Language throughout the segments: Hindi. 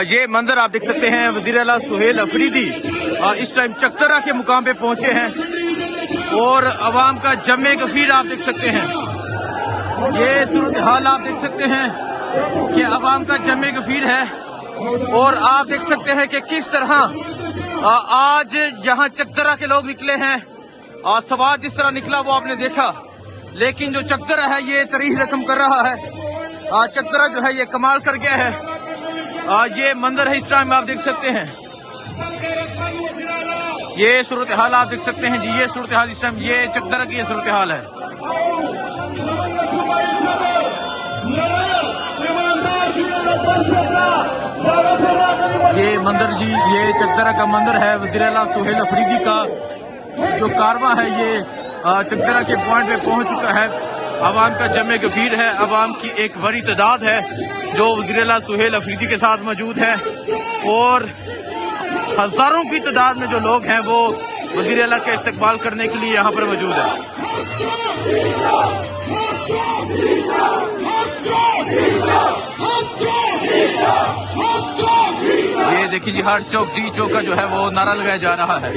ये मंजर आप देख सकते हैं, वज़ीर आला सुहेल अफरीदी इस टाइम चकतरा के मुकाम पे पहुंचे हैं और अवाम का जमे गफीर आप देख सकते हैं। ये सूरत हाल आप देख सकते हैं कि अवाम का जमे गफीर है और आप देख सकते हैं कि किस तरह आज यहाँ चकतरा के लोग निकले हैं। सवाल जिस तरह निकला वो आपने देखा, लेकिन जो चकतरा है ये तारीख रकम कर रहा है। चकतरा जो है ये कमाल कर गया है। ये मंजर है इस टाइम आप देख सकते हैं। ये सूरत हाल आप देख सकते हैं जी, ये सूरत हाल इस टाइम ये चकतरा की ये सूरत हाल है। ये मंदिर जी, ये चकतरा का मंदिर है। वज़ीर आला सुहेल अफरीदी का जो कारवां है ये चकतरा के पॉइंट पे पहुंच चुका है। अवाम का जमे गफीर है, अवाम की एक बड़ी तादाद है जो वज़ीर आला सुहेल अफरीदी के साथ मौजूद है और हजारों की तादाद में जो लोग हैं वो वज़ीर आला का इस्तकबाल करने के लिए यहाँ पर मौजूद है। ये देखिए जी, हर चौक डी चौक का जो है वो नारा लगाया जा रहा है।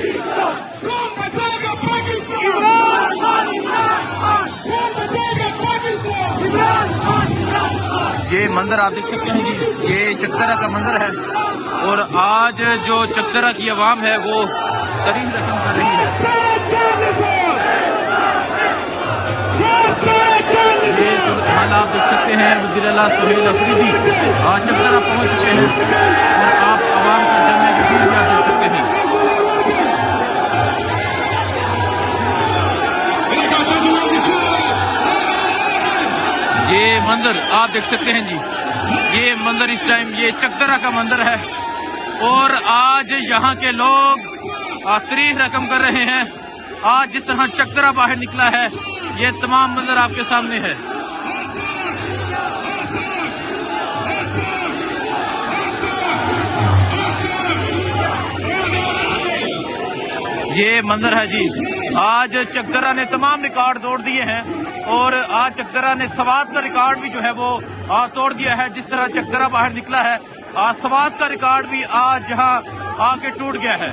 ये मंदिर आप देख सकते हैं जी, ये चकतरा का मंदिर है और आज जो चकतरा की आवाम है वो तरीन रकम कर रही है। ये हाल आप देख सकते हैं, वज़ीर आला सुहेल अफरीदी चकतरा पहुंच चुके हैं और आप आवाम का जमे गफीर भी आप देख सकते हैं। ये मंदिर आप देख सकते हैं जी, ये मंदिर इस टाइम ये चकतरा का मंदिर है और आज यहाँ के लोग तारीख रकम कर रहे हैं। आज जिस तरह चकतरा बाहर निकला है ये तमाम मंदिर आपके सामने है। ये मंदिर है जी, आज चकतरा ने तमाम रिकॉर्ड तोड़ दिए हैं और आज चकतरा ने सवात का रिकॉर्ड भी जो है वो तोड़ दिया है। जिस तरह चकतरा बाहर निकला है सवात का रिकॉर्ड भी आज यहाँ आके टूट गया है।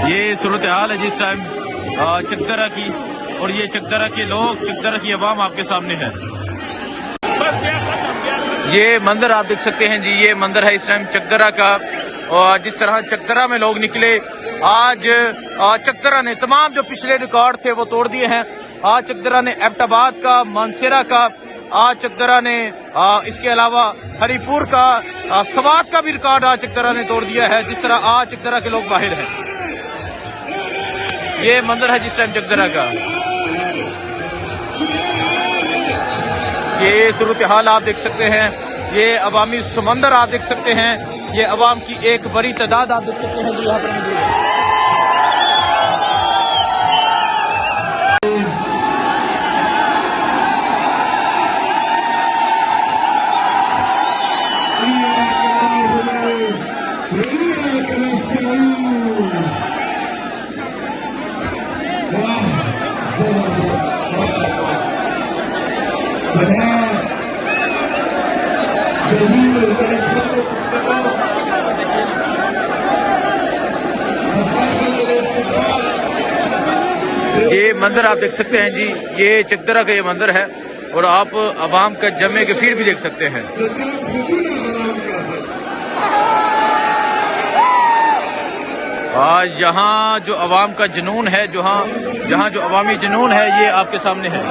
ये सूरत हाल है जिस टाइम चकतरा की और ये चकतरा के लोग, चकतरा की आवाम आपके सामने है। ये मंदिर आप देख सकते हैं जी, ये मंदिर है इस टाइम चकतरा का और जिस तरह चकतरा में लोग निकले आज चकतरा ने तमाम जो पिछले रिकॉर्ड थे वो तोड़ दिए हैं। आज चकतरा ने एबटाबाद का, मानसेरा का, आज चकतरा ने इसके अलावा हरिपुर का, सवात का भी रिकॉर्ड आज चकतरा ने तोड़ दिया है। जिस तरह आज चकतरा के लोग बाहर हैं। ये मंदिर है जिस टाइम चकतरा का। ये सूरत हाल आप देख सकते हैं, ये अवामी समंदर आप देख सकते हैं, ये अवाम की एक बड़ी तादाद आप देख सकते हैं जो यहाँ पर मौजूद है। ये मंदिर आप देख सकते हैं जी, ये चकतरा का ये मंदिर है और आप अवाम का जमे गफीर भी देख सकते हैं। आज यहाँ जो अवाम का जुनून है, जहाँ जो अवामी जुनून है ये आपके सामने है।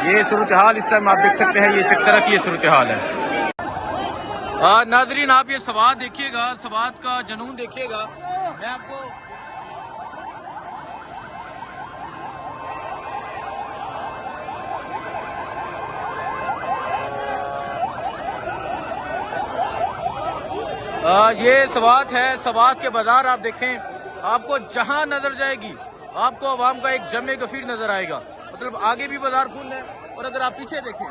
ये सूरत हाल इस टाइम आप देख सकते हैं, ये चकतरा की ये सूरत हाल है। नाजरीन आप ये सवात देखिएगा, सवात का जुनून देखिएगा। मैं आपको ये सवात है, सवात के बाजार आप देखें, आपको जहां नजर जाएगी आपको अवाम का एक जमे गफीर नजर आएगा। मतलब आगे भी बाजार फुल है। और अगर आप पीछे देखें,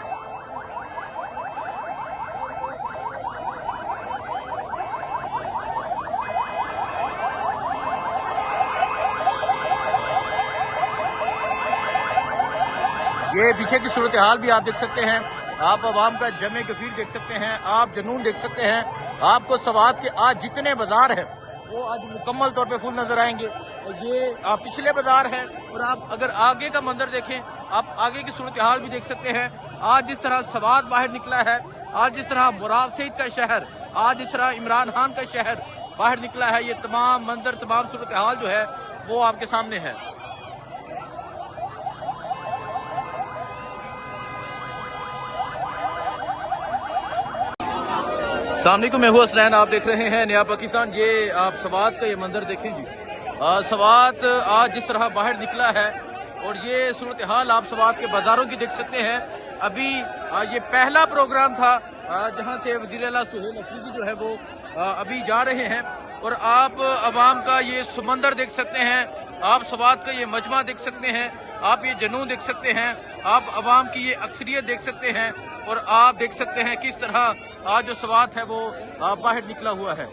ये पीछे की सूरत हाल भी आप देख सकते हैं। आप अवाम का जमे कफीर देख सकते हैं, आप जुनून देख सकते हैं। आपको सवात के आज जितने बाजार हैं वो आज मुकम्मल तौर पे फुल नजर आएंगे। और ये आप पिछले बाजार है, और आप अगर आगे का मंजर देखें, आप आगे की सूरत हाल भी देख सकते हैं। आज जिस तरह सवात बाहर निकला है, आज जिस तरह मुराद सईद का शहर, आज जिस तरह इमरान खान का शहर बाहर निकला है, ये तमाम मंजर, तमाम सूरत हाल जो है वो आपके सामने है। सामने को मैं हूँ हसनैन, आप देख रहे हैं नया पाकिस्तान। ये आप सवात का ये मंजर देखें जी। सवात आज जिस तरह बाहर निकला है, और ये सूरत हाल आप सवात के बाजारों की देख सकते हैं। अभी ये पहला प्रोग्राम था जहां से वज़ीर आला सुहेल अफरीदी जो है वो अभी जा रहे हैं। और आप अवाम का ये समंदर देख सकते हैं, आप सवात का ये मजमा देख सकते हैं, आप ये जुनून देख सकते हैं, आप अवाम की ये अक्सरियत देख सकते हैं, और आप देख सकते हैं किस तरह आज जो सवात है वो बाहर निकला हुआ है।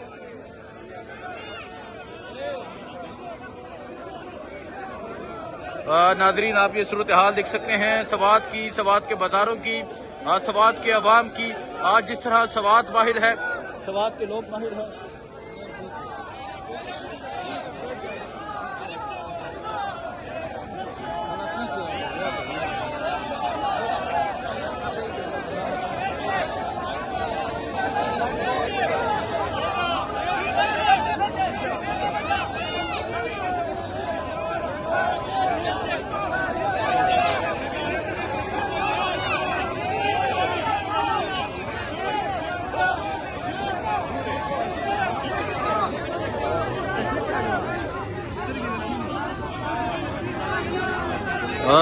नाजरीन, आप ये सूरत हाल देख सकते हैं सवात की, सवात के बाजारों की, सवात के अवाम की। आज जिस तरह सवात बाहर है, सवात के लोग बाहर हैं।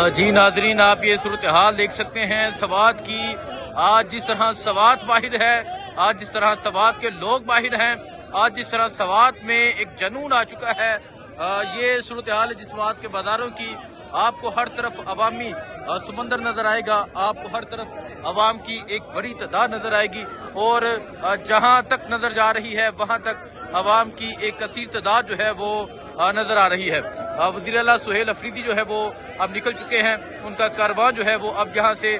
जी नाजरीन, आप ये सूरत हाल देख सकते हैं सवात की। आज जिस तरह सवात बाहिर है, आज जिस तरह सवात के लोग बाहिर हैं, आज जिस तरह सवात में एक जुनून आ चुका है, ये सूरत हाल है जिस सवात के बाजारों की। आपको हर तरफ अवामी समंदर नजर आएगा, आपको हर तरफ अवाम की एक बड़ी तादाद नजर आएगी, और जहां तक नजर जा रही है वहां तक अवाम की एक कसीर तादाद जो है वो नजर आ रही है। वज़ीर आला सुहेल अफरीदी जो है वो अब निकल चुके हैं, उनका कारवां जो है वो अब यहाँ से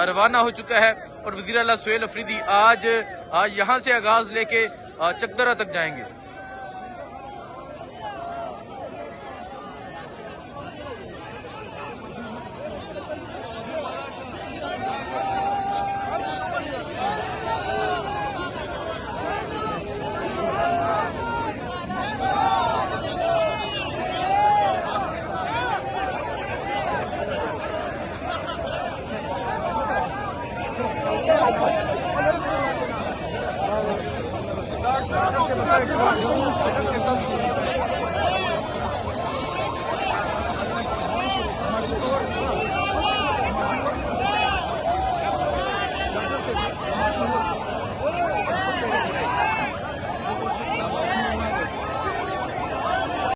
रवाना हो चुका है। और वज़ीर आला सुहेल अफरीदी आज यहाँ से आगाज लेके चकदरा तक जाएंगे। Gracias.